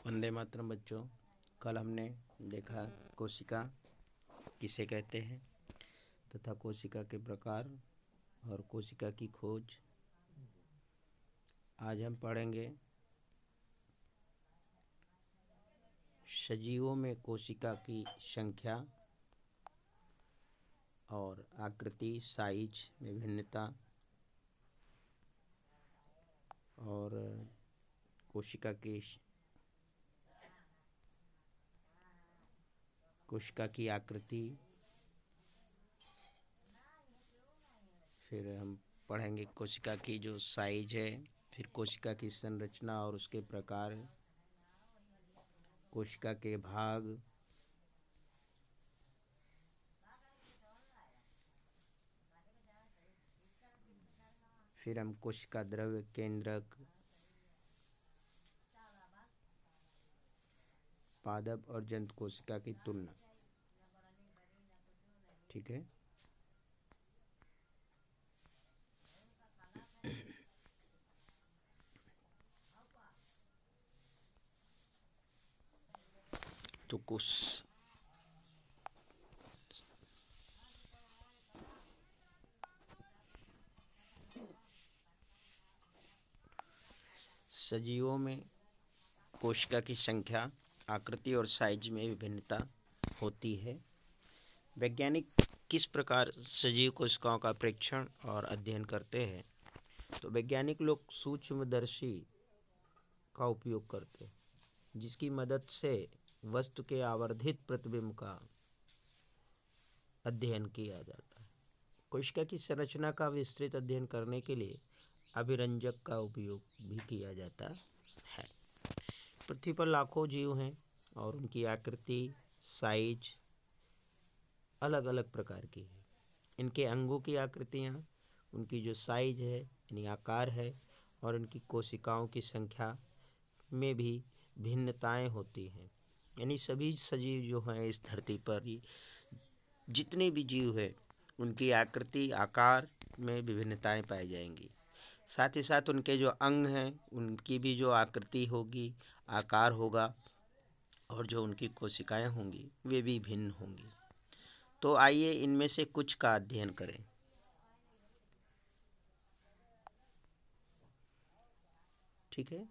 वंदे मातरम बच्चों। कल हमने देखा कोशिका किसे कहते हैं तथा कोशिका के प्रकार और कोशिका की खोज। आज हम पढ़ेंगे सजीवों में कोशिका की संख्या और आकृति, साइज में भिन्नता और कोशिका की आकृति। फिर हम पढ़ेंगे कोशिका की जो साइज है, फिर कोशिका की संरचना और उसके प्रकार, कोशिका के भाग, फिर हम कोशिका द्रव्य, केंद्रक, पादप और जंतु कोशिका की तुलना। ठीक है। तो कुछ सजीवों में कोशिका की संख्या, आकृति और साइज में विभिन्नता होती है। वैज्ञानिक किस प्रकार सजीव कोशिकाओं का परीक्षण और अध्ययन करते हैं? तो वैज्ञानिक लोग सूक्ष्मदर्शी का उपयोग करते हैं, जिसकी मदद से वस्तु के आवर्धित प्रतिबिंब का अध्ययन किया जाता है। कोशिका की संरचना का विस्तृत अध्ययन करने के लिए अभिरंजक का उपयोग भी किया जाता है। पृथ्वी पर लाखों जीव हैं और उनकी आकृति, साइज अलग अलग प्रकार की है। इनके अंगों की आकृतियाँ, उनकी जो साइज है यानी आकार है, और उनकी कोशिकाओं की संख्या में भी भिन्नताएं होती हैं। यानी सभी सजीव जो हैं इस धरती पर, जितने भी जीव हैं, उनकी आकृति, आकार में विभिन्नताएं पाई जाएंगी। साथ ही साथ उनके जो अंग हैं उनकी भी जो आकृति होगी, आकार होगा, और जो उनकी कोशिकाएं होंगी वे भी भिन्न होंगी। तो आइए इनमें से कुछ का अध्ययन करें। ठीक है।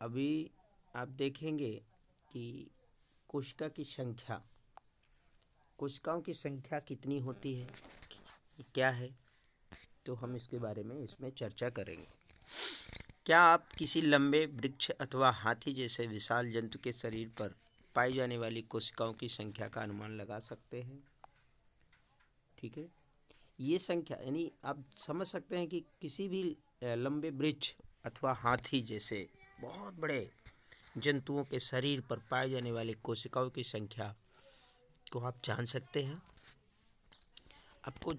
अभी आप देखेंगे कि कोशिका की संख्या, कोशिकाओं की संख्या कितनी होती है, क्या है, तो हम इसके बारे में इसमें चर्चा करेंगे। क्या आप किसी लंबे वृक्ष अथवा हाथी जैसे विशाल जंतु के शरीर पर पाई जाने वाली कोशिकाओं की संख्या का अनुमान लगा सकते हैं? ठीक है। ये संख्या यानी आप समझ सकते हैं कि किसी भी लंबे वृक्ष अथवा हाथी जैसे बहुत बड़े जंतुओं के शरीर पर पाए जाने वाली कोशिकाओं की संख्या को आप जान सकते हैं। आपको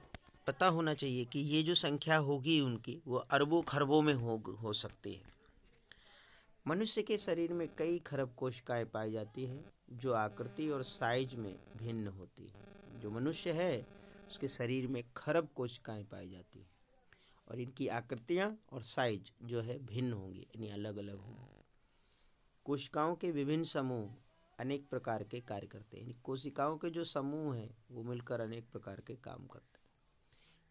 पता होना चाहिए कि ये जो संख्या होगी उनकी, वो अरबों खरबों में हो सकती है। मनुष्य के शरीर में कई खरब कोशिकाएं पाई जाती हैं, जो आकृति और साइज में भिन्न होती है। जो मनुष्य है उसके शरीर में खरब कोशिकाएं पाई जाती हैं और इनकी आकृतियां और साइज जो है भिन्न होंगी, यानी अलग अलग होंगी। कोशिकाओं के विभिन्न समूह अनेक प्रकार के कार्य करते हैं। कोशिकाओं के जो समूह हैं वो मिलकर अनेक प्रकार के काम करते हैं।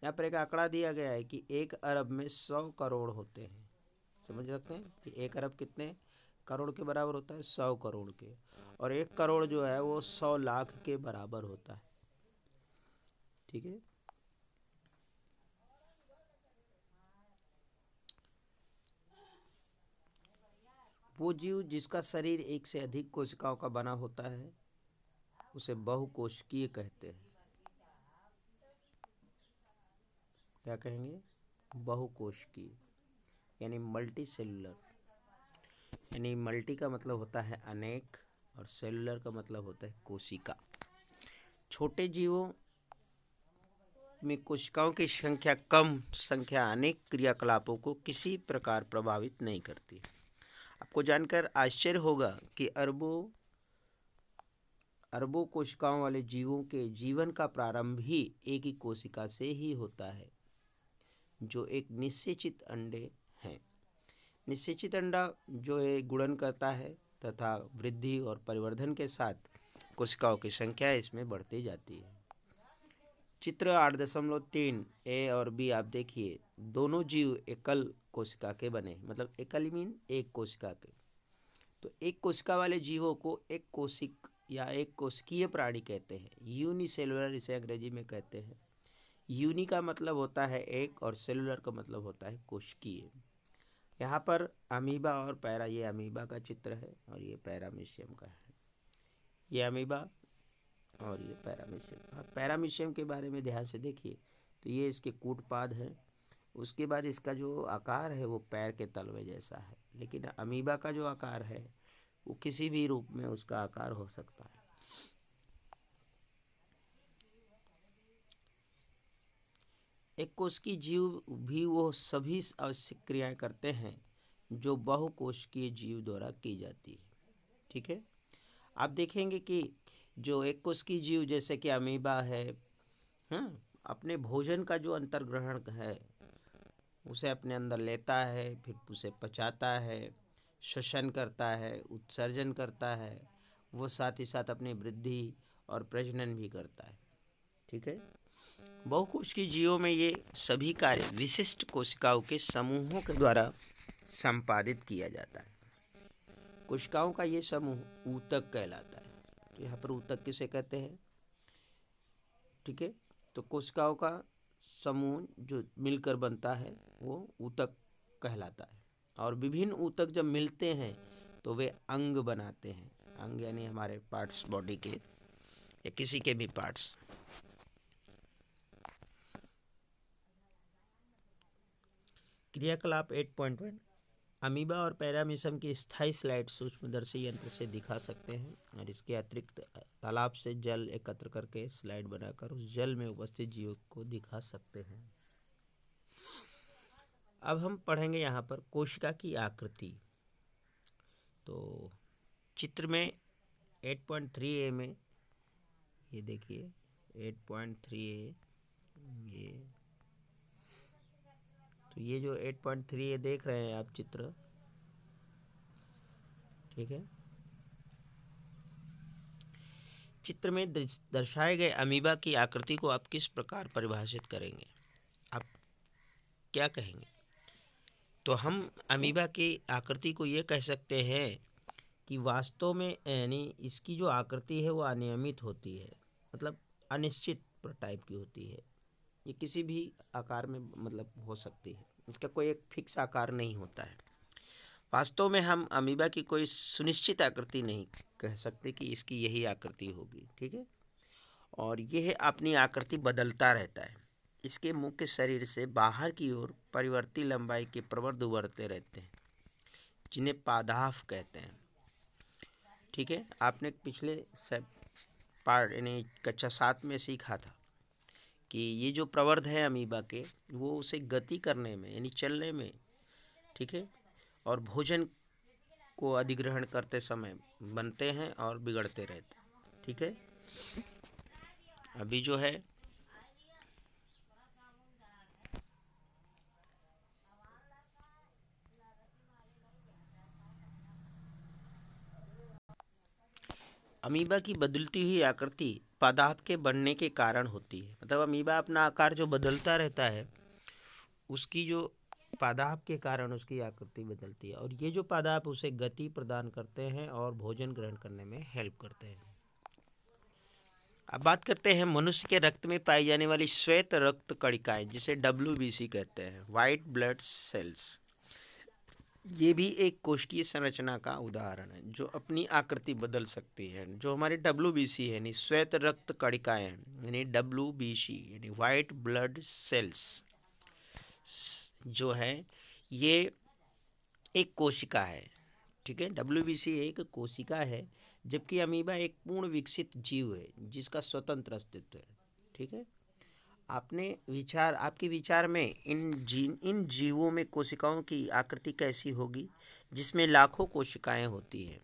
यहाँ पर एक आंकड़ा दिया गया है कि 1 अरब में 100 करोड़ होते हैं। समझ सकते हैं कि 1 अरब कितने करोड़ के बराबर होता है? 100 करोड़ के। और 1 करोड़ जो है वो 100 लाख के बराबर होता है। ठीक है। वो जीव जिसका शरीर एक से अधिक कोशिकाओं का बना होता है उसे बहुकोशिकीय कहते हैं। क्या कहेंगे? बहुकोशिकीय यानी मल्टी सेलुलर। यानी मल्टी का मतलब होता है अनेक और सेलुलर का मतलब होता है कोशिका। छोटे जीवों में कोशिकाओं की संख्या कम संख्या अनेक क्रियाकलापों को किसी प्रकार प्रभावित नहीं करती। आपको जानकर आश्चर्य होगा कि अरबों कोशिकाओं वाले जीवों के जीवन का प्रारंभ ही एक ही कोशिका से ही होता है। जो एक निषेचित अंडे हैं। निषेचित अंडा जो है गुणन करता है तथा वृद्धि और परिवर्धन के साथ कोशिकाओं की संख्या इसमें बढ़ती जाती है। चित्र 8.3 ए और बी आप देखिए, दोनों जीव एकल कोशिका के बने, मतलब एकल मीन एक कोशिका के। तो एक कोशिका वाले जीवों को एक कोशिक या एक कोशिकीय प्राणी कहते हैं। यूनिसेलुलर इसे अंग्रेजी में कहते हैं। यूनि का मतलब होता है एक और सेलुलर का मतलब होता है कोशिकीय। यहाँ पर अमीबा और पैरा, ये अमीबा का चित्र है और ये पैरामीशियम का है। ये अमीबा और ये पैरामीशियम। आप पैरामीशियम के बारे में ध्यान से देखिए तो ये इसके कूटपाद हैं। उसके बाद इसका जो आकार है वो पैर के तलवे जैसा है, लेकिन अमीबा का जो आकार है वो किसी भी रूप में उसका आकार हो सकता है। एक कोशिकीय जीव भी वो सभी आवश्यक क्रियाएं करते हैं जो बहुकोशिकीय जीव द्वारा की जाती है। ठीक है, आप देखेंगे कि जो एक कोशिकीय जीव जैसे कि अमीबा है, अपने भोजन का जो अंतर्ग्रहण है उसे अपने अंदर लेता है, फिर उसे पचाता है, श्वसन करता है, उत्सर्जन करता है, वो साथ ही साथ अपनी वृद्धि और प्रजनन भी करता है। ठीक है, बहुकोशिकीय जीवों में ये सभी कार्य विशिष्ट कोशिकाओं के समूहों के द्वारा संपादित किया जाता है। कोशिकाओं का ये समूह ऊतक कहलाता है। तो यहाँ पर ऊतक किसे कहते हैं? ठीक है, तो कोशिकाओं का समूह जो मिलकर बनता है वो ऊतक कहलाता है। और विभिन्न ऊतक जब मिलते हैं तो वे अंग बनाते हैं। अंग यानी हमारे पार्ट्स, बॉडी के या किसी के भी पार्ट्स। क्रियाकलाप 8.1 अमीबा और पैरामीशियम की स्थायी स्लाइड सूक्ष्मदर्शी यंत्र से दिखा सकते हैं और इसके अतिरिक्त तालाब से जल एकत्र करके स्लाइड बनाकर उस जल में उपस्थित जीवों को दिखा सकते हैं। अब हम पढ़ेंगे यहाँ पर कोशिका की आकृति। तो चित्र में 8.3a में ये देखिए 8.3a, ये तो ये जो 8.3a देख रहे हैं आप चित्र, ठीक है, चित्र में दर्शाए गए अमीबा की आकृति को आप किस प्रकार परिभाषित करेंगे? आप क्या कहेंगे? तो हम अमीबा की आकृति को ये कह सकते हैं कि वास्तव में यानी इसकी जो आकृति है वो अनियमित होती है, मतलब अनिश्चित टाइप की होती है। ये किसी भी आकार में मतलब हो सकती है, इसका कोई एक फिक्स आकार नहीं होता है। वास्तव में हम अमीबा की कोई सुनिश्चित आकृति नहीं कह सकते कि इसकी यही आकृति होगी। ठीक है, और यह अपनी आकृति बदलता रहता है। इसके मुख्य शरीर से बाहर की ओर परिवर्ती लंबाई के प्रवर्ध उभरते रहते हैं, जिन्हें पादाफ कहते हैं। ठीक है, आपने पिछले पार्ट यानी कक्षा 7 में सीखा था कि ये जो प्रवर्ध है अमीबा के, वो उसे गति करने में यानी चलने में, ठीक है, और भोजन को अधिग्रहण करते समय बनते हैं और बिगड़ते रहते हैं। ठीक है, अभी जो है अमीबा की बदलती हुई आकृति पादाप के बनने के कारण होती है। मतलब अमीबा अपना आकार जो बदलता रहता है उसकी जो पादाप के कारण उसकी आकृति बदलती है, और ये जो पादाप उसे गति प्रदान करते हैं और भोजन ग्रहण करने में हेल्प करते हैं। अब बात करते हैं मनुष्य के रक्त में पाई जाने वाली श्वेत रक्त कणिकाएं, जिसे WBC कहते हैं, वाइट ब्लड सेल्स। ये भी एक कोशिकीय संरचना का उदाहरण है जो अपनी आकृति बदल सकती है। जो हमारे WBC है यानी श्वेत रक्त कणिकाएं यानी WBC यानी वाइट ब्लड सेल्स जो है ये एक कोशिका है। ठीक है, WBC एक कोशिका है, जबकि अमीबा एक पूर्ण विकसित जीव है जिसका स्वतंत्र अस्तित्व है। ठीक है, आपके विचार में इन जीवों में कोशिकाओं की आकृति कैसी होगी जिसमें लाखों कोशिकाएं होती हैं?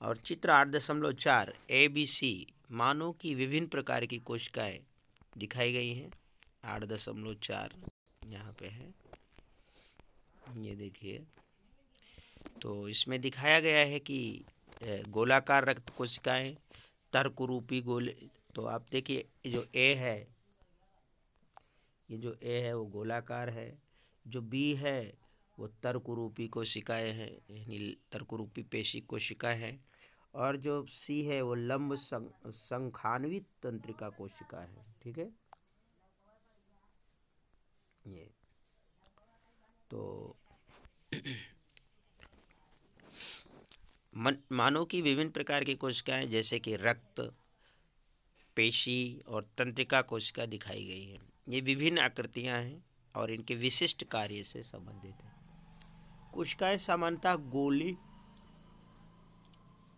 और चित्र 8.4 ABC मानव की विभिन्न प्रकार की कोशिकाएं दिखाई गई हैं। 8.4 यहाँ पे है, ये देखिए। तो इसमें दिखाया गया है कि गोलाकार रक्त कोशिकाएं तर्करूपी गोले। तो आप देखिए जो ए है, ये जो ए है वो गोलाकार है, जो बी है वो तर्करूपी कोशिकाएं हैं, यानी तर्करूपी पेशी कोशिका है, और जो सी है वो लंब संखान्वित तंत्रिका कोशिका है। ठीक है, ये तो मानव की विभिन्न प्रकार की कोशिकाएं जैसे कि रक्त, पेशी और तंत्रिका कोशिका दिखाई गई है। ये विभिन्न आकृतियां हैं और इनके विशिष्ट कार्य से संबंधित है। कोशिकाएं सामान्यतः गोली,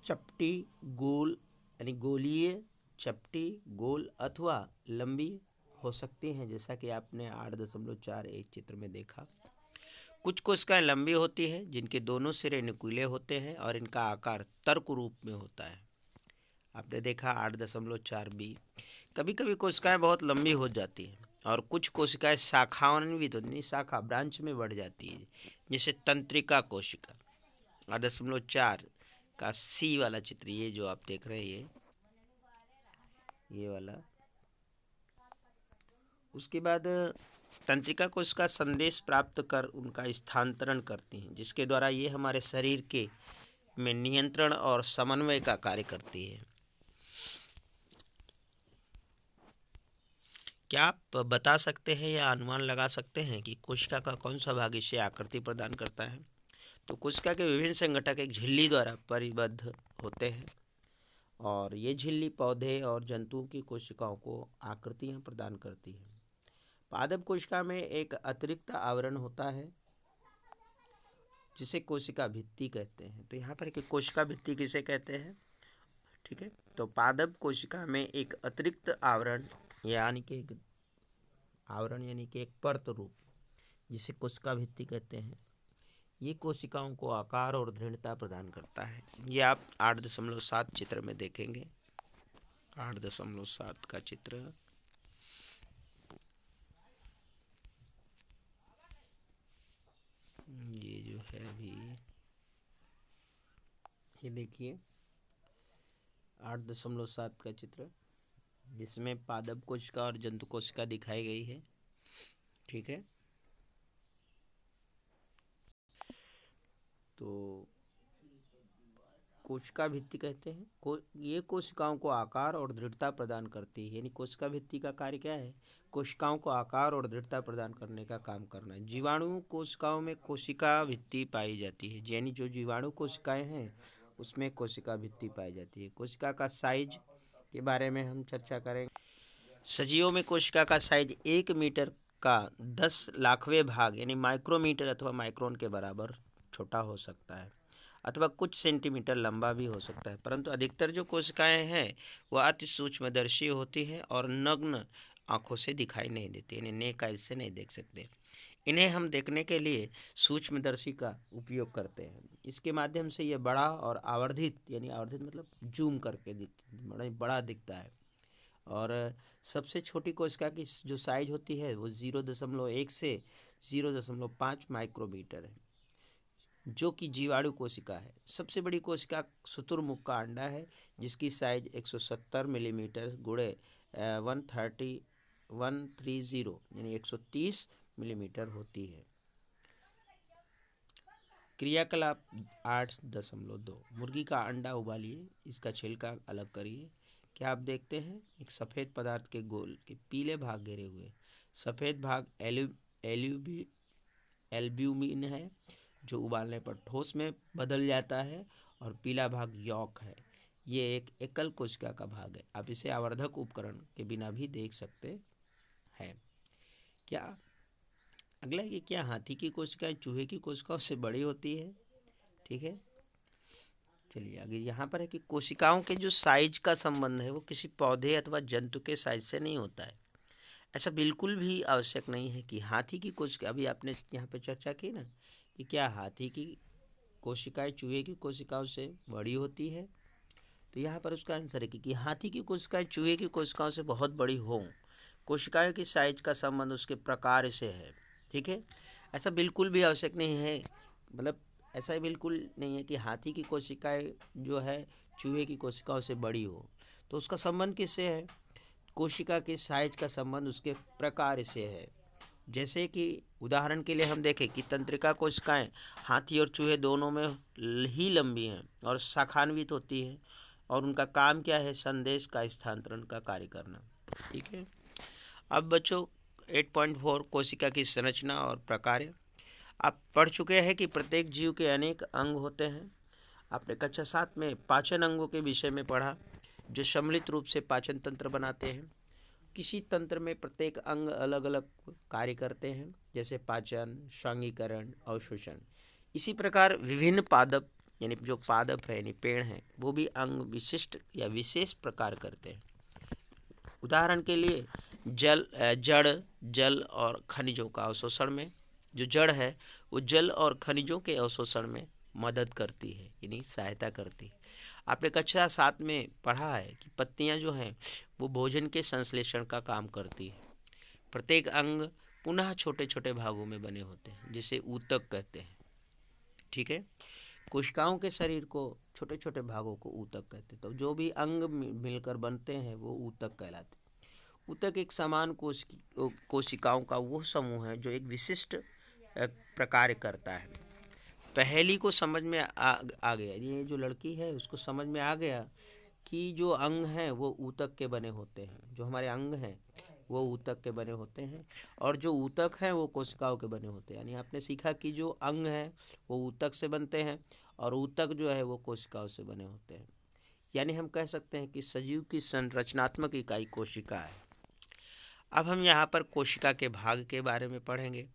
चपटी, गोल यानी गोलीय, चपटी, गोल अथवा लंबी हो सकती हैं, जैसा कि आपने 8.4 एक चित्र में देखा। कुछ कोशिकाएं लंबी होती हैं जिनके दोनों सिरे नुकीले होते हैं और इनका आकार तर्क रूप में होता है। आपने देखा 8.4 बी। कभी कभी कोशिकाएं बहुत लंबी हो जाती हैं और कुछ कोशिकाएं शाखान्वित होती, शाखा ब्रांच में बढ़ जाती है, जैसे तंत्रिका कोशिका। 8.4 का सी वाला चित्र, ये जो आप देख रहे हैं ये वाला। उसके बाद तंत्रिका कोशिका संदेश प्राप्त कर उनका स्थानांतरण करती हैं, जिसके द्वारा ये हमारे शरीर के में नियंत्रण और समन्वय का कार्य करती है। क्या आप बता सकते हैं या अनुमान लगा सकते हैं कि कोशिका का कौन सा भाग इसे आकृति प्रदान करता है? तो कोशिका के विभिन्न संगठक एक झिल्ली द्वारा परिबद्ध होते हैं और ये झिल्ली पौधे और जंतुओं की कोशिकाओं को आकृतियां प्रदान करती है। पादप कोशिका में एक अतिरिक्त आवरण होता है जिसे कोशिका भित्ति कहते हैं। तो यहाँ पर कि कोशिका भित्ति किसे कहते हैं? ठीक है, तो पादप कोशिका में एक अतिरिक्त आवरण यानी कि एक परत रूप, जिसे कोशिका भित्ति कहते हैं, ये कोशिकाओं को आकार और दृढ़ता प्रदान करता है। ये आप 8.7 चित्र में देखेंगे। 8.7 का चित्र, ये जो है अभी ये देखिए 8.7 का चित्र, जिसमें पादप कोशिका और जंतु कोशिका दिखाई गई है। ठीक है, तो कोशिका भित्ति कहते हैं ये कोशिकाओं को आकार और दृढ़ता प्रदान करती है। यानी कोशिका भित्ति का कार्य क्या है? कोशिकाओं को आकार और दृढ़ता प्रदान करने का काम करना है। जीवाणु कोशिकाओं में कोशिका भित्ति पाई जाती है, यानी जो जीवाणु कोशिकाएं हैं उसमें कोशिका भित्ति पाई जाती है। कोशिका का साइज के बारे में हम चर्चा करेंगे। सजीवों में कोशिका का साइज 1 मीटर का 10 लाखवें भाग यानी माइक्रोमीटर अथवा माइक्रोन के बराबर छोटा हो सकता है, अथवा कुछ सेंटीमीटर लंबा भी हो सकता है। परंतु अधिकतर जो कोशिकाएं हैं वह अति सूक्ष्मदर्शी होती हैं और नग्न आंखों से दिखाई नहीं देती, यानी नेक आइज से नहीं देख सकते। इन्हें हम देखने के लिए सूक्ष्मदर्शी का उपयोग करते हैं। इसके माध्यम से ये बड़ा और आवर्धित, यानी आवर्धित मतलब जूम करके बड़ा दिखता है। और सबसे छोटी कोशिका की जो साइज होती है वो 0.1 से 0.5 माइक्रोमीटर है, जो कि जीवाणु कोशिका है। सबसे बड़ी कोशिका शुतुरमुर्ग का अंडा है, जिसकी साइज 170 मिलीमीटर गुणे 130 यानी 130 मिलीमीटर होती है। क्रियाकलाप 8.2। मुर्गी का अंडा उबालिए, इसका छिलका अलग करिए। क्या आप देखते हैं? एक सफ़ेद पदार्थ के गोल के पीले भाग घेरे हुए। सफ़ेद भाग एल्ब्यूमिन है, जो उबालने पर ठोस में बदल जाता है, और पीला भाग यॉक है। ये एक एकल कोशिका का भाग है। आप इसे आवर्धक उपकरण के बिना भी देख सकते हैं। क्या अगला ये क्या हाथी की कोशिकाएं चूहे की कोशिकाओं से बड़ी होती है? ठीक है, चलिए आगे। यहाँ पर है कि कोशिकाओं के जो साइज का संबंध है वो किसी पौधे अथवा जंतु के साइज से नहीं होता है। ऐसा बिल्कुल भी आवश्यक नहीं है कि हाथी की कोशिका, अभी आपने यहाँ पे चर्चा की ना कि क्या हाथी की कोशिकाएं चूहे की कोशिकाओं से बड़ी होती है, तो यहाँ पर उसका आंसर है कि हाथी की कोशिकाएं चूहे की कोशिकाओं से बहुत बड़ी हों। कोशिकाओं की साइज का संबंध उसके प्रकार से है। ठीक है। ऐसा बिल्कुल भी आवश्यक नहीं है, मतलब ऐसा बिल्कुल नहीं है कि हाथी की कोशिकाएं जो है चूहे की कोशिकाओं से बड़ी हो। तो उसका संबंध किससे है? कोशिका के साइज का संबंध उसके प्रकार से है। जैसे कि उदाहरण के लिए हम देखें कि तंत्रिका कोशिकाएं हाथी और चूहे दोनों में ही लंबी हैं और शाखान्वित होती हैं, और उनका काम क्या है? संदेश का स्थानांतरण का कार्य करना। ठीक है। अब बच्चों 8.4 कोशिका की संरचना और प्रकार। आप पढ़ चुके हैं कि प्रत्येक जीव के अनेक अंग होते हैं। आपने कक्षा 7 में पाचन अंगों के विषय में पढ़ा, जो सम्मिलित रूप से पाचन तंत्र बनाते हैं। किसी तंत्र में प्रत्येक अंग अलग अलग कार्य करते हैं, जैसे पाचन, श्वैगीकरण, अवशोषण। इसी प्रकार विभिन्न पादप, यानी जो पादप है यानी पेड़ हैं, वो भी अंग विशिष्ट या विशेष प्रकार करते हैं। उदाहरण के लिए जड़ जल और खनिजों का अवशोषण में, जो जड़ है वो जल और खनिजों के अवशोषण में मदद करती है, यानी सहायता करती है। आपने कक्षा 7 में पढ़ा है कि पत्तियां जो हैं वो भोजन के संश्लेषण का काम करती है। प्रत्येक अंग पुनः छोटे छोटे भागों में बने होते हैं, जिसे ऊतक कहते हैं। ठीक है। कोशिकाओं के शरीर को छोटे छोटे भागों को ऊतक कहते हैं। तो जो भी अंग मिलकर बनते हैं वो ऊतक कहलाते हैं। ऊतक एक समान कोशिकाओं का वो समूह है जो एक विशिष्ट प्रकार करता है। पहली को समझ में आ गया, ये जो लड़की है उसको समझ में आ गया कि जो अंग हैं वो ऊतक के बने होते हैं। जो हमारे अंग हैं वो ऊतक के बने होते हैं, और जो ऊतक हैं वो कोशिकाओं के बने होते हैं। यानी आपने सीखा कि जो अंग हैं वो ऊतक से बनते हैं, और ऊतक जो है वो कोशिकाओं से बने होते हैं। यानी हम कह सकते हैं कि सजीव की संरचनात्मक इकाई कोशिका है। अब हम यहाँ पर कोशिका के भाग के बारे में पढ़ेंगे।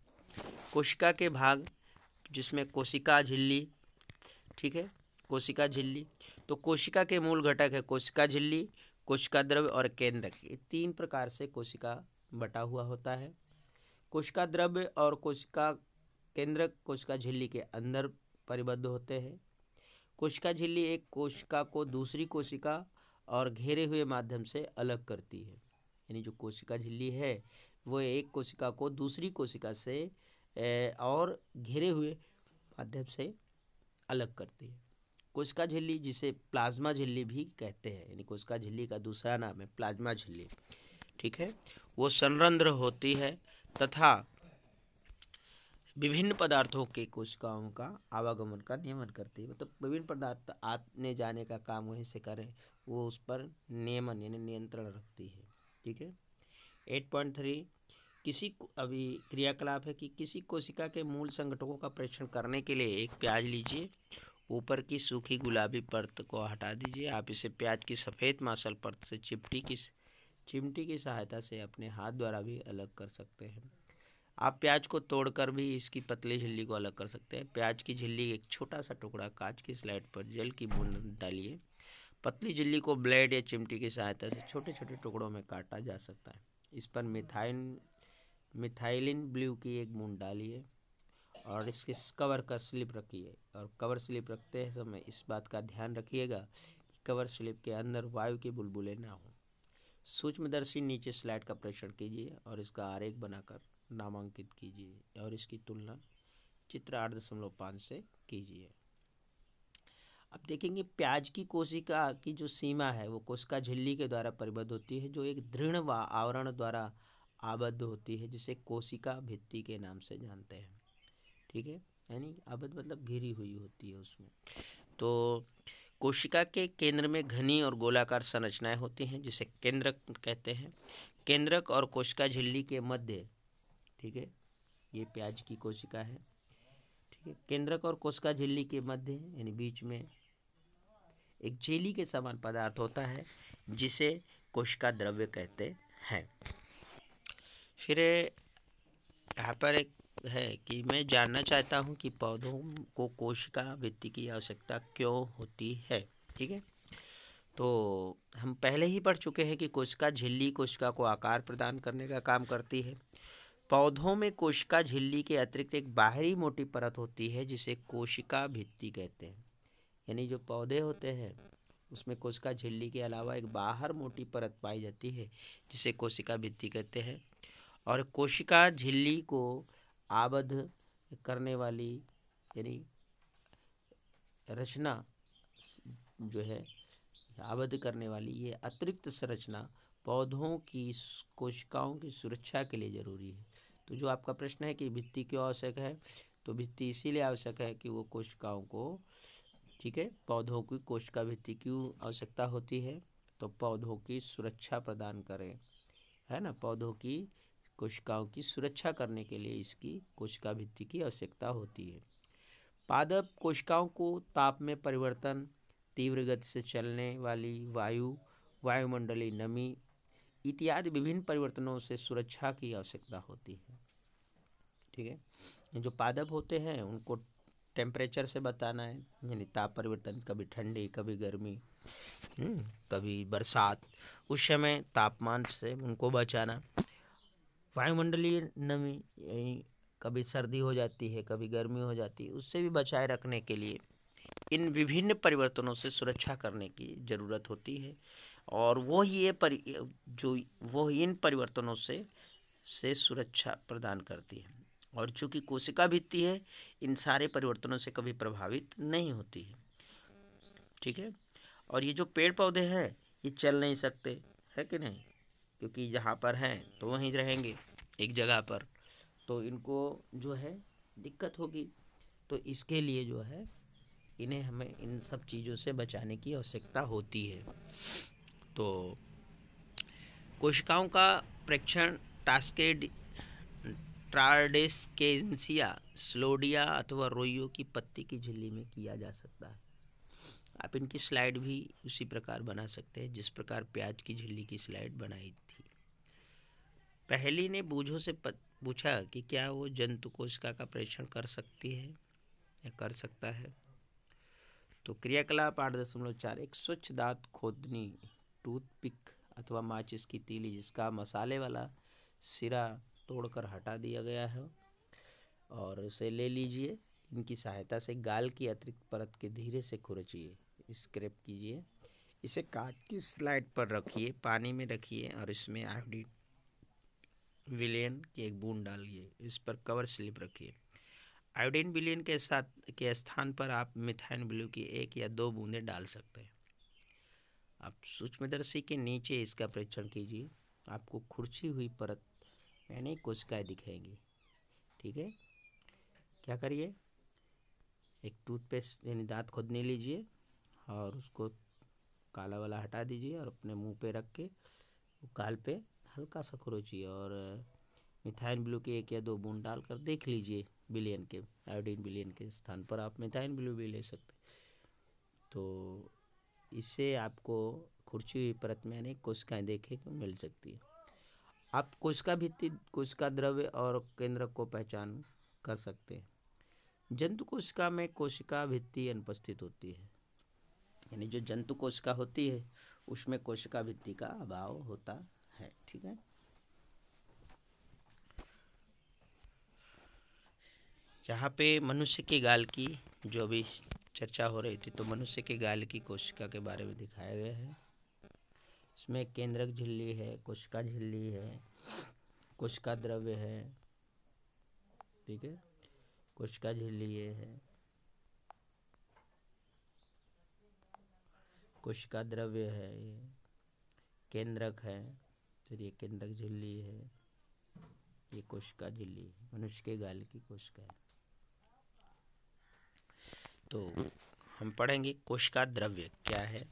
कोशिका के भाग, जिसमें कोशिका झिल्ली। ठीक है। कोशिका झिल्ली, तो कोशिका के मूल घटक है कोशिका झिल्ली, कोशिका द्रव्य और केंद्रक। ये 3 प्रकार से कोशिका बटा हुआ होता है। कोशिका द्रव्य और कोशिका केंद्रक कोशिका झिल्ली के अंदर परिबद्ध होते हैं। कोशिका झिल्ली एक कोशिका को दूसरी कोशिका और घेरे हुए माध्यम से अलग करती है। यानी जो कोशिका झिल्ली है वो एक कोशिका को दूसरी कोशिका से और घेरे हुए माध्यम से अलग करती है। कोशिका झिल्ली, जिसे प्लाज्मा झिल्ली भी कहते हैं, यानी कोशिका झिल्ली का दूसरा नाम है प्लाज्मा झिल्ली। ठीक है। वो संरंध्र होती है तथा विभिन्न पदार्थों के कोशिकाओं का आवागमन का नियमन करती है। मतलब विभिन्न पदार्थ आने जाने का काम वहीं से करें, वो उस पर नियमन यानी नियंत्रण रखती है। ठीक है। 8.3 अभी क्रियाकलाप है कि किसी कोशिका के मूल संगठनों का परीक्षण करने के लिए एक प्याज लीजिए। ऊपर की सूखी गुलाबी परत को हटा दीजिए। आप इसे प्याज की सफ़ेद मांसल परत से चिमटी की सहायता से अपने हाथ द्वारा भी अलग कर सकते हैं। आप प्याज को तोड़कर भी इसकी पतली झिल्ली को अलग कर सकते हैं। प्याज की झिल्ली एक छोटा सा टुकड़ा कांच की स्लेट पर जल की बूंद डालिए। पतली झिल्ली को ब्लेड या चिमटी की सहायता से छोटे छोटे टुकड़ों में काटा जा सकता है। इस पर मिथाइलिन ब्लू की एक बूंद डालिए और इसके कवर का स्लिप रखिए। और कवर स्लिप रखते समय इस बात का ध्यान रखिएगा कि कवर स्लिप के अंदर वायु के बुलबुले ना हो। सूक्ष्मदर्शी नीचे स्लाइड का परीक्षण कीजिए और इसका आरेख बनाकर नामांकित कीजिए और इसकी तुलना चित्र 8.5 से कीजिए। अब देखेंगे प्याज की कोशिका की जो सीमा है वो कोशिका झिल्ली के द्वारा परिबद्ध होती है, जो एक दृढ़ व आवरण द्वारा आबद्ध होती है, जिसे कोशिका भित्ति के नाम से जानते हैं। ठीक है। यानी आबद्ध मतलब घिरी हुई होती है उसमें। तो कोशिका के केंद्र में घनी और गोलाकार संरचनाएं होती हैं, जिसे केंद्रक कहते हैं। केंद्रक और कोशिका झिल्ली के मध्य, ठीक है, ये प्याज की कोशिका है। ठीक है। केंद्रक और कोशिका झिल्ली के मध्य यानी बीच में एक जेली के समान पदार्थ होता है, जिसे कोशिका द्रव्य कहते हैं। फिर यहाँ पर एक है कि मैं जानना चाहता हूँ कि पौधों को कोशिका भित्ति की आवश्यकता क्यों होती है। ठीक है। तो हम पहले ही पढ़ चुके हैं कि कोशिका झिल्ली कोशिका को आकार प्रदान करने का काम करती है। पौधों में कोशिका झिल्ली के अतिरिक्त एक बाहरी मोटी परत होती है, जिसे कोशिका भित्ति कहते हैं। यानी जो पौधे होते हैं उसमें कोशिका झिल्ली के अलावा एक बाहर मोटी परत पाई जाती है, जिसे कोशिका भित्ति कहते हैं। और कोशिका झिल्ली को आबद्ध करने वाली यानी रचना जो है आबद्ध करने वाली ये अतिरिक्त संरचना पौधों की कोशिकाओं की सुरक्षा के लिए जरूरी है। तो जो आपका प्रश्न है कि भित्ति क्यों आवश्यक है, तो भित्ति इसीलिए आवश्यक है कि वो कोशिकाओं को, ठीक है, पौधों की कोशिका भित्ति क्यों आवश्यकता होती है, तो पौधों की सुरक्षा प्रदान करें, है ना, पौधों की कोशिकाओं की सुरक्षा करने के लिए इसकी कोशिका भित्ति की आवश्यकता होती है। पादप कोशिकाओं को ताप में परिवर्तन, तीव्र गति से चलने वाली वायु, वायुमंडलीय नमी इत्यादि विभिन्न परिवर्तनों से सुरक्षा की आवश्यकता होती है। ठीक है, जो पादप होते हैं उनको टेम्परेचर से बताना है, यानी ताप परिवर्तन, कभी ठंडी कभी गर्मी, कभी बरसात, उस समय तापमान से उनको बचाना। वायुमंडलीय नमी, यानी कभी सर्दी हो जाती है कभी गर्मी हो जाती है, उससे भी बचाए रखने के लिए इन विभिन्न परिवर्तनों से सुरक्षा करने की ज़रूरत होती है। और वो इन परिवर्तनों से सुरक्षा प्रदान करती है। और चूँकि कोशिका भित्ति है, इन सारे परिवर्तनों से कभी प्रभावित नहीं होती है। ठीक है, और ये जो पेड़ पौधे हैं ये चल नहीं सकते, है कि नहीं, क्योंकि जहाँ पर हैं तो वहीं रहेंगे एक जगह पर, तो इनको जो है दिक्कत होगी। तो इसके लिए जो है इन्हें हमें इन सब चीज़ों से बचाने की आवश्यकता होती है। तो कोशिकाओं का परीक्षण ट्राडेस्केंसिया, स्लोडिया अथवा रोइयो की पत्ती की झिल्ली में किया जा सकता है। आप इनकी स्लाइड भी उसी प्रकार बना सकते हैं जिस प्रकार प्याज की झिल्ली की स्लाइड बनाई थी। पहली ने बूझों से पूछा कि क्या वो जंतु कोशिका का परीक्षण कर सकती है या कर सकता है। तो क्रियाकलाप 8.4, एक स्वच्छ दांत खोदनी, टूथपिक अथवा माचिस की तीली जिसका मसाले वाला सिरा तोड़कर हटा दिया गया है और उसे ले लीजिए। इनकी सहायता से गाल की अतिरिक्त परत के धीरे से खुरचिए, स्क्रैप कीजिए। इसे कांच की स्लाइड पर रखिए, पानी में रखिए और इसमें आयोडीन विलेन की एक बूंद डालिए। इस पर कवर स्लिप रखिए। आयोडीन विलेन के स्थान पर आप मिथाइल ब्लू की 1 या 2 बूंदें डाल सकते हैं। आप सूक्ष्मदर्शी के नीचे इसका परीक्षण कीजिए, आपको खुरची हुई परत यानी कोशिकाएं दिखेंगी। ठीक है, क्या करिए, एक टूथपेस्ट यानी दांत खोदने लीजिए और उसको काला वाला हटा दीजिए और अपने मुंह पे रख के गाल पे हल्का सा खुरचिए और मिथाइल ब्लू की 1 या 2 बूंद डालकर देख लीजिए। विलेन के, आयोडीन विलेन के स्थान पर आप मिथाइल ब्लू भी ले सकते। तो इससे आपको खुरची हुई परत में अनेक कोशिकाएं देखने को मिल सकती है। आप कोशिका भित्ति, कोशिका द्रव्य और केंद्रक को पहचान कर सकते हैं। जंतु कोशिका में कोशिका भित्ति अनुपस्थित होती है, यानी जो जंतु कोशिका होती है उसमें कोशिका भित्ति का अभाव होता है। ठीक है, यहाँ पे मनुष्य के गाल की जो अभी चर्चा हो रही थी, तो मनुष्य के गाल की कोशिका के बारे में दिखाया गया है। इसमें केंद्रक झिल्ली है, कोशिका झिल्ली है, कोशिका द्रव्य है। ठीक है, कोशिका झिल्ली ये है, कोशिका द्रव्य है, ये केंद्रक है, फिर ये केंद्रक झिल्ली है, ये कोशिका झिल्ली, मनुष्य के गाल की कोशिका है। तो हम पढ़ेंगे कोशिका द्रव्य क्या है।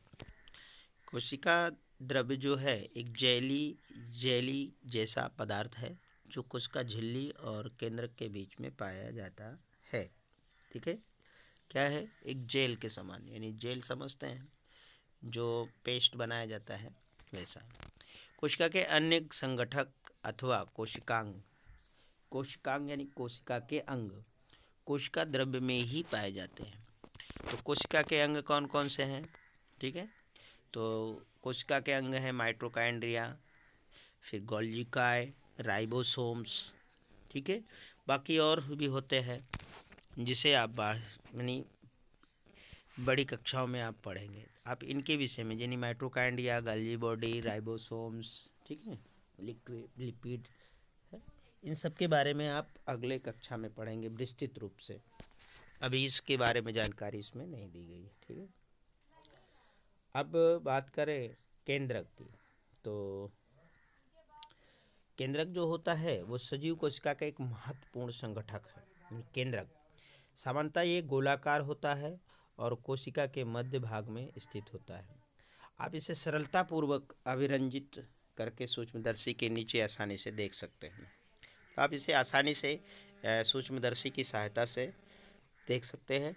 कोशिका द्रव्य जो है एक जेली जैसा पदार्थ है जो कोशिका झिल्ली और केंद्रक के बीच में पाया जाता है। ठीक है, क्या है, एक जेल के समान, यानी जेल समझते हैं जो पेस्ट बनाया जाता है वैसा। कोशिका के अन्य संगठक अथवा कोशिकांग यानी कोशिका के अंग कोशिका द्रव्य में ही पाए जाते हैं। तो कोशिका के अंग कौन कौन से हैं। ठीक है, तो कोशिका के अंग हैं माइटोकॉन्ड्रिया, फिर गोल्गी, राइबोसोम्स। ठीक है, बाकी और भी होते हैं जिसे आप यानी बड़ी कक्षाओं में आप पढ़ेंगे। आप इनके विषय में यानी माइटोकॉन्ड्रिया, गोल्गी बॉडी, राइबोसोम्स, ठीक है, लिपिड है, इन सब के बारे में आप अगले कक्षा में पढ़ेंगे विस्तृत रूप से। अभी इसके बारे में जानकारी इसमें नहीं दी गई है, ठीक है। अब बात करें केंद्रक की, तो केंद्रक जो होता है वो सजीव कोशिका का एक महत्वपूर्ण संगठक है। केंद्रक सामान्यतः ये गोलाकार होता है और कोशिका के मध्य भाग में स्थित होता है। आप इसे सरलतापूर्वक अभिरंजित करके सूक्ष्मदर्शी के नीचे आसानी से देख सकते हैं। तो आप इसे आसानी से सूक्ष्मदर्शी की सहायता से देख सकते हैं।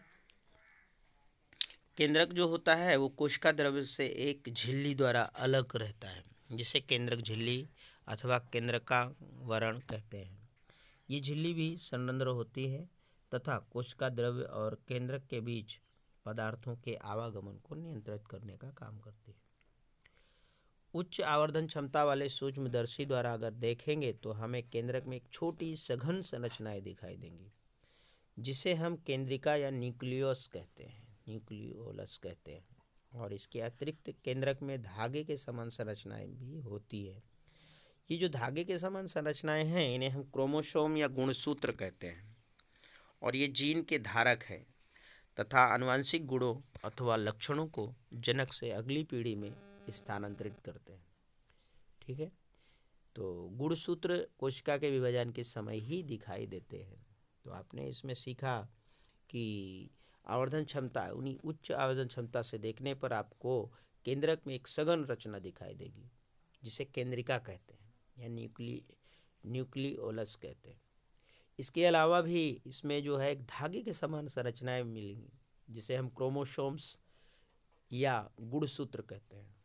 केंद्रक जो होता है वो कोशिका द्रव्य से एक झिल्ली द्वारा अलग रहता है, जिसे केंद्रक झिल्ली अथवा केंद्रकावरण कहते हैं। ये झिल्ली भी संरंध्र होती है तथा कोशिका द्रव्य और केंद्रक के बीच पदार्थों के आवागमन को नियंत्रित करने का काम करती है। उच्च आवर्धन क्षमता वाले सूक्ष्मदर्शी द्वारा अगर देखेंगे तो हमें केंद्रक में एक छोटी सघन संरचनाएं दिखाई देंगी, जिसे हम केंद्रिका या न्यूक्लियस कहते हैं, न्यूक्लियोलस कहते हैं। और इसके अतिरिक्त केंद्रक में धागे के समान संरचनाएं भी होती है। ये जो धागे के समान संरचनाएं हैं इन्हें हम क्रोमोसोम या गुणसूत्र कहते हैं, और ये जीन के धारक है तथा आनुवंशिक गुणों अथवा लक्षणों को जनक से अगली पीढ़ी में स्थानांतरित करते हैं, ठीक है। तो गुणसूत्र कोशिका के विभाजन के समय ही दिखाई देते हैं। तो आपने इसमें सीखा कि आवर्धन क्षमता, उन्हीं उच्च आवर्धन क्षमता से देखने पर आपको केंद्रक में एक सघन रचना दिखाई देगी, जिसे केंद्रिका कहते हैं या न्यूक्लियोलस कहते हैं। इसके अलावा भी इसमें जो है एक धागे के समान संरचनाएं मिलेंगी, जिसे हम क्रोमोसोम्स या गुणसूत्र कहते हैं।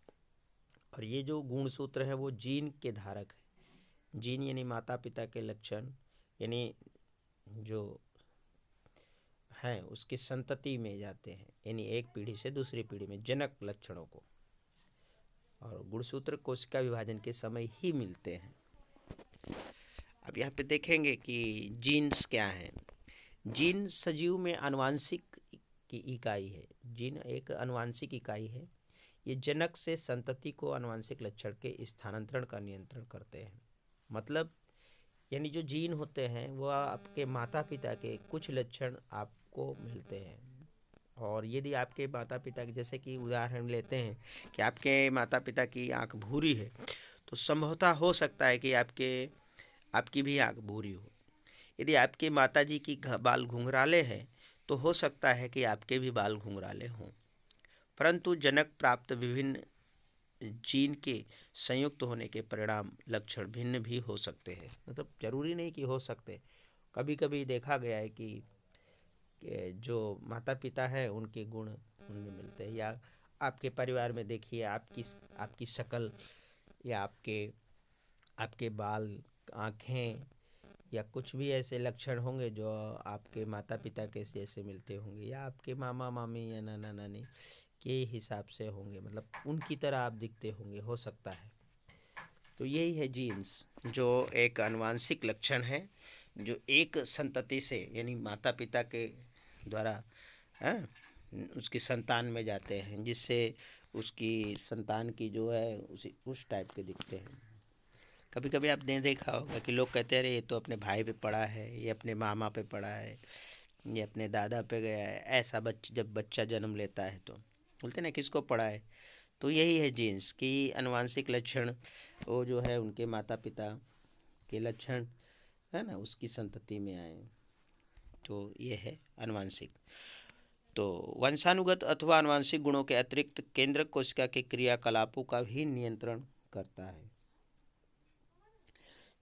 और ये जो गुणसूत्र है वो जीन के धारक है। जीन यानी माता पिता के लक्षण, यानी जो हैं उसकी संतति में जाते हैं, यानी एक पीढ़ी से दूसरी पीढ़ी में जनक लक्षणों को। और गुणसूत्र कोशिका विभाजन के समय ही मिलते हैं। अब यहाँ पे देखेंगे कि जीन्स क्या हैं। जीन सजीव में आनुवांशिक की इकाई है। जीन एक आनुवांशिक इकाई है। ये जनक से संतति को आनुवांशिक लक्षण के स्थानांतरण का नियंत्रण करते हैं। मतलब यानी जो जीन होते हैं वो आपके माता पिता के कुछ लक्षण आपको मिलते हैं। और यदि आपके माता पिता की, जैसे कि उदाहरण लेते हैं कि आपके माता पिता की आंख भूरी है, तो संभवतः हो सकता है कि आपकी भी आंख भूरी हो। यदि आपके माता जी की बाल घुंघराले हैं तो हो सकता है कि आपके भी बाल घुंघराले हों। परंतु जनक प्राप्त विभिन्न जीन के संयुक्त होने के परिणाम लक्षण भिन्न भी हो सकते हैं। मतलब जरूरी नहीं कि हो सकते, कभी कभी देखा गया है कि जो माता पिता हैं उनके गुण उनमें मिलते हैं। या आपके परिवार में देखिए आपकी शक्ल या आपके बाल, आँखें या कुछ भी ऐसे लक्षण होंगे जो आपके माता पिता के जैसे मिलते होंगे, या आपके मामा मामी या नाना नानी के हिसाब से होंगे, मतलब उनकी तरह आप दिखते होंगे, हो सकता है। तो यही है जीन्स, जो एक आनुवांशिक लक्षण है जो एक संतति से यानी माता पिता के द्वारा उसकी संतान में जाते हैं, जिससे उसकी संतान की जो है उस टाइप के दिखते हैं। कभी कभी आपने देखा होगा कि लोग कहते हैं अरे ये तो अपने भाई पे पड़ा है, ये अपने मामा पे पड़ा है, ये अपने दादा पे गया है। ऐसा जब बच्चा जन्म लेता है तो बोलते हैं ना किसको पड़ा है। तो यही है जीन्स की आनुवांशिक लक्षण, वो जो है उनके माता पिता के लक्षण है ना, उसकी संतति में आए। तो ये है आनुवांशिक। तो वंशानुगत अथवा आनुवांशिक गुणों के अतिरिक्त केंद्रक कोशिका के क्रियाकलापों का भी नियंत्रण करता है।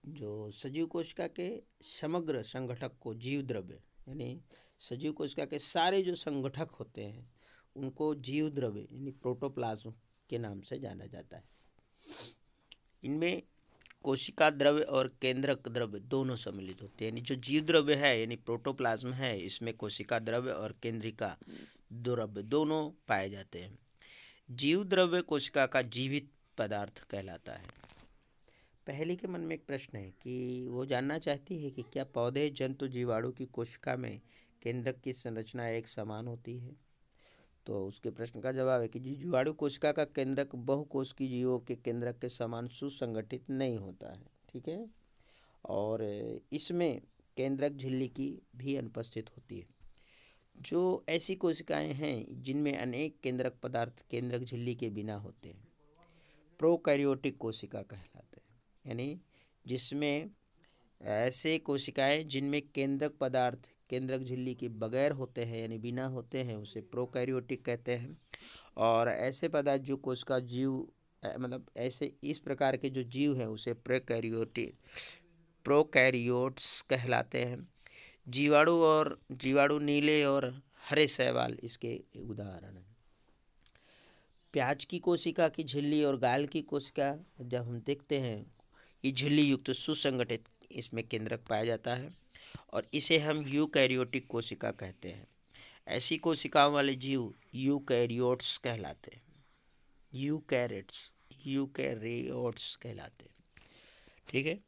जो सजीव कोशिका के समग्र संगठक को जीव द्रव्य, यानी सजीव कोशिका के सारे जो संगठक होते हैं उनको जीव द्रव्य यानी प्रोटोप्लाज्म के नाम से जाना जाता है। इनमें कोशिका द्रव्य और केंद्रक द्रव्य दोनों सम्मिलित होते हैं। यानी जो जीव द्रव्य है यानी प्रोटोप्लाज्म है, इसमें कोशिका द्रव्य और केंद्रिका द्रव्य दोनों पाए जाते हैं। जीव द्रव्य कोशिका का जीवित पदार्थ कहलाता है। पहले के मन में एक प्रश्न है कि वो जानना चाहती है कि क्या पौधे, जंतु, जीवाणु की कोशिका में केंद्रक की संरचना एक समान होती है। तो उसके प्रश्न का जवाब है कि जीवाणु कोशिका का केंद्रक बहुकोशिकीय जीवों के केंद्रक के समान सुसंगठित नहीं होता है, ठीक है। और इसमें केंद्रक झिल्ली की भी अनुपस्थित होती है। जो ऐसी कोशिकाएं हैं जिनमें अनेक केंद्रक पदार्थ केंद्रक झिल्ली के बिना होते हैं, प्रोकैरियोटिक कोशिका कहलाते हैं। यानी जिसमें ऐसे कोशिकाएं जिनमें केंद्रक पदार्थ केंद्रक झिल्ली के बगैर होते हैं यानी बिना होते हैं, उसे प्रोकैरियोटिक कहते हैं। और ऐसे पदार्थ जो कोशिका जीव मतलब ऐसे इस प्रकार के जो जीव हैं उसे प्रोकैरियोट्स कहलाते हैं। जीवाणु नीले और हरे शैवाल इसके उदाहरण हैं। प्याज की कोशिका की झिल्ली और गाल की कोशिका जब हम देखते हैं, ये झिल्ली युक्त सुसंगठित इसमें केंद्रक पाया जाता है और इसे हम यूकैरियोटिक कोशिका कहते हैं। ऐसी कोशिकाओं वाले जीव यूकैरियोट्स कहलाते हैं। यूकैरियोट्स कहलाते हैं। ठीक है।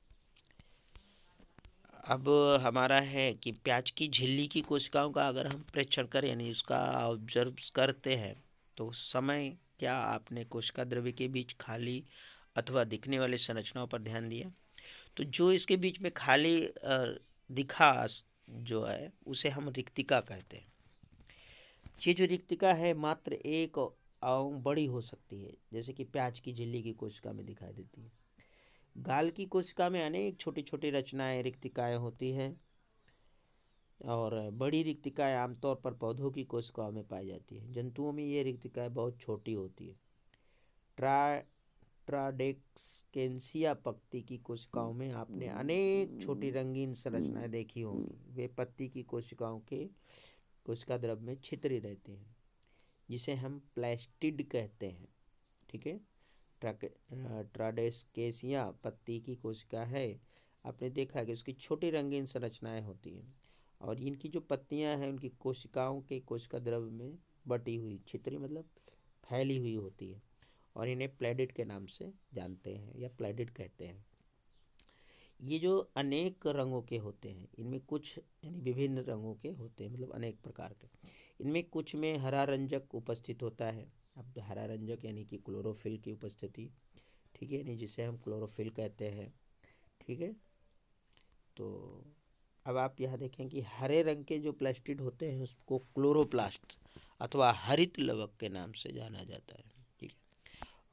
अब हमारा है कि प्याज की झिल्ली की कोशिकाओं का अगर हम परीक्षण करें यानी उसका ऑब्जर्व करते हैं तो उस समय क्या आपने कोशिका द्रव्य के बीच खाली अथवा दिखने वाले संरचनाओं पर ध्यान दिया? तो जो इसके बीच में खाली दिखा जो है उसे हम रिक्तिका कहते हैं। ये जो रिक्तिका है मात्र एक बड़ी हो सकती है, जैसे कि प्याज की झिल्ली की कोशिका में दिखाई देती है। गाल की कोशिका में अनेक छोटी छोटी रचनाएं रिक्तिकाएं होती हैं और बड़ी रिक्तिकाएं आमतौर पर पौधों की कोशिकाओं में पाई जाती है। जंतुओं में ये रिक्तिकाएं बहुत छोटी होती है। ट्राडेक्सकेंसिया पत्ती की कोशिकाओं में आपने अनेक छोटी रंगीन संरचनाएं देखी होंगी। वे पत्ती की कोशिकाओं के कोशिका द्रव में छितरी रहती हैं, जिसे हम प्लास्टिड कहते हैं। ठीक है। ट्राडेस्केसिया पत्ती की कोशिका है, आपने देखा है कि उसकी छोटी रंगीन संरचनाएं होती हैं और इनकी जो पत्तियां हैं उनकी कोशिकाओं के कोशिका द्रव में बटी हुई छितरी मतलब फैली हुई होती है और इन्हें प्लेडिड के नाम से जानते हैं या प्लेडिड कहते हैं। ये जो अनेक रंगों के होते हैं, इनमें कुछ यानी विभिन्न रंगों के होते हैं मतलब अनेक प्रकार के। इनमें कुछ में हरा रंजक उपस्थित होता है। अब हरा रंजक यानी कि क्लोरोफिल की उपस्थिति, ठीक है, यानी जिसे हम क्लोरोफिल कहते हैं। ठीक है। तो अब आप यहाँ देखें कि हरे रंग के जो प्लास्टिड होते हैं उसको क्लोरोप्लास्ट अथवा हरित लवक के नाम से जाना जाता है। ठीक है।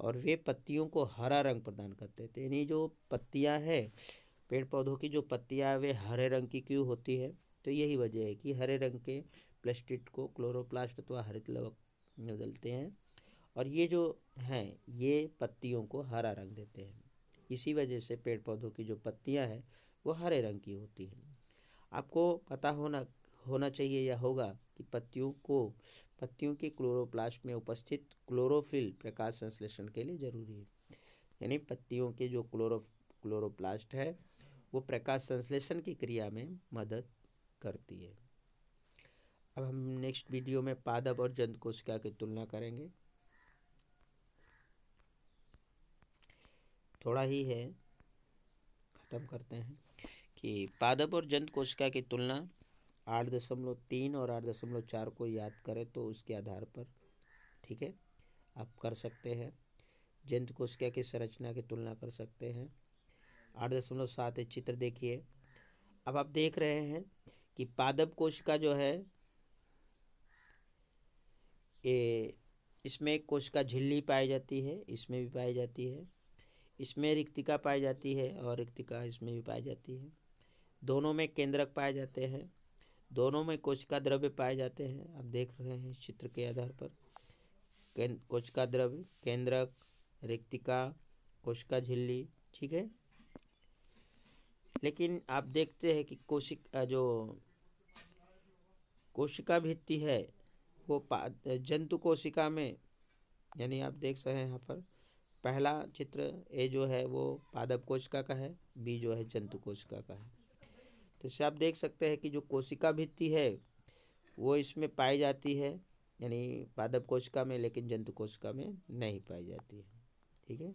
और वे पत्तियों को हरा रंग प्रदान करते हैं। यानी जो पत्तियाँ हैं पेड़ पौधों की जो पत्तियाँ वे हरे रंग की क्यों होती है? तो यही वजह है कि हरे रंग के प्लास्टिड को क्लोरोप्लास्ट अथवा हरित लवक में बदलते हैं और ये जो हैं ये पत्तियों को हरा रंग देते हैं। इसी वजह से पेड़ पौधों की जो पत्तियाँ हैं वो हरे रंग की होती हैं। आपको पता होना चाहिए या होगा कि पत्तियों के क्लोरोप्लास्ट में उपस्थित क्लोरोफिल प्रकाश संश्लेषण के लिए जरूरी है। यानी पत्तियों के जो क्लोरोप्लास्ट है वो प्रकाश संश्लेषण की क्रिया में मदद करती है। अब हम नेक्स्ट वीडियो में पादप और जंतु कोशिका की तुलना करेंगे। थोड़ा ही है, ख़त्म करते हैं कि पादप और जंतु कोशिका की तुलना 8.3 और 8.4 को याद करें तो उसके आधार पर, ठीक है, आप कर सकते हैं। जंतु कोशिका की संरचना की तुलना कर सकते हैं। 8.7 एक चित्र देखिए। अब आप देख रहे हैं कि पादप कोशिका जो है इसमें कोशिका झिल्ली पाई जाती है, इसमें भी पाई जाती है, इसमें रिक्तिका पाई जाती है और रिक्तिका इसमें भी पाई जाती है। दोनों में केंद्रक पाए जाते हैं, दोनों में कोशिका द्रव्य पाए जाते हैं। आप देख रहे हैं इस चित्र के आधार पर कोशिका द्रव्य, केंद्रक, रिक्तिका, कोशिका झिल्ली। ठीक है। लेकिन आप देखते हैं कि कोशिका भित्ति है वो जंतु कोशिका में, यानी आप देख रहे हैं यहाँ पर पहला चित्र ए जो है वो पादप कोशिका का है, बी जो है जंतु कोशिका का है। तो इससे आप देख सकते हैं कि जो कोशिका भित्ति है वो इसमें पाई जाती है यानी पादप कोशिका में, लेकिन जंतु कोशिका में नहीं पाई जाती है। ठीक है।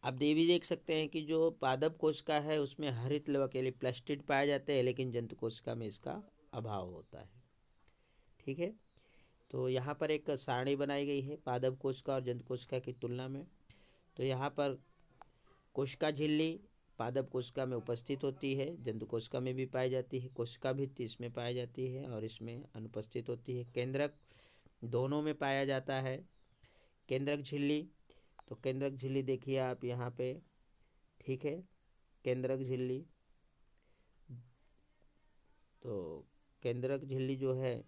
आप ये भी देख सकते हैं कि जो पादप कोशिका है उसमें हरित लवक यानी प्लास्टिड पाए जाते हैं, लेकिन जंतु कोशिका में इसका अभाव होता है। ठीक है। तो यहाँ पर एक सारणी बनाई गई है पादप कोशिका और जंतु कोशिका की तुलना में। तो यहाँ पर कोशिका झिल्ली पादप कोशिका में उपस्थित होती है, जंतु कोशिका में भी पाई जाती है, कोशिका भित्ति इसमें पाई जाती है और इसमें अनुपस्थित होती है। केंद्रक दोनों में पाया जाता है। केंद्रक झिल्ली, तो केंद्रक झिल्ली देखिए आप यहाँ पे, ठीक है। केंद्रक झिल्ली, तो केंद्रक झिल्ली जो है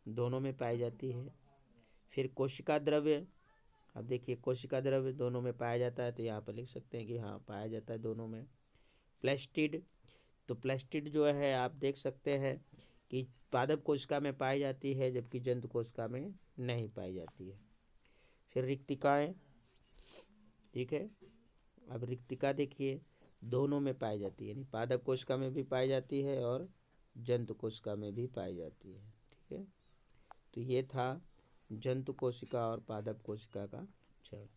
दोनों में पाई जाती है। फिर कोशिका द्रव्य, अब देखिए कोशिका द्रव्य दोनों में पाया जाता है, तो यहाँ पर लिख सकते हैं कि हाँ पाया जाता है दोनों में। प्लेस्टिड, तो प्लेस्टिड जो है आप देख सकते हैं कि पादप कोशिका में पाई जाती है, जबकि जंतु कोशिका में नहीं पाई जाती है। फिर रिक्तिकाएँ, ठीक है। अब रिक्तिका देखिए दोनों में पाई जाती है, यानी पादप कोशिका में भी पाई जाती है और जंतु कोशिका में भी पाई जाती है, ठीक है। तो ये था जंतु कोशिका और पादप कोशिका का लक्षण।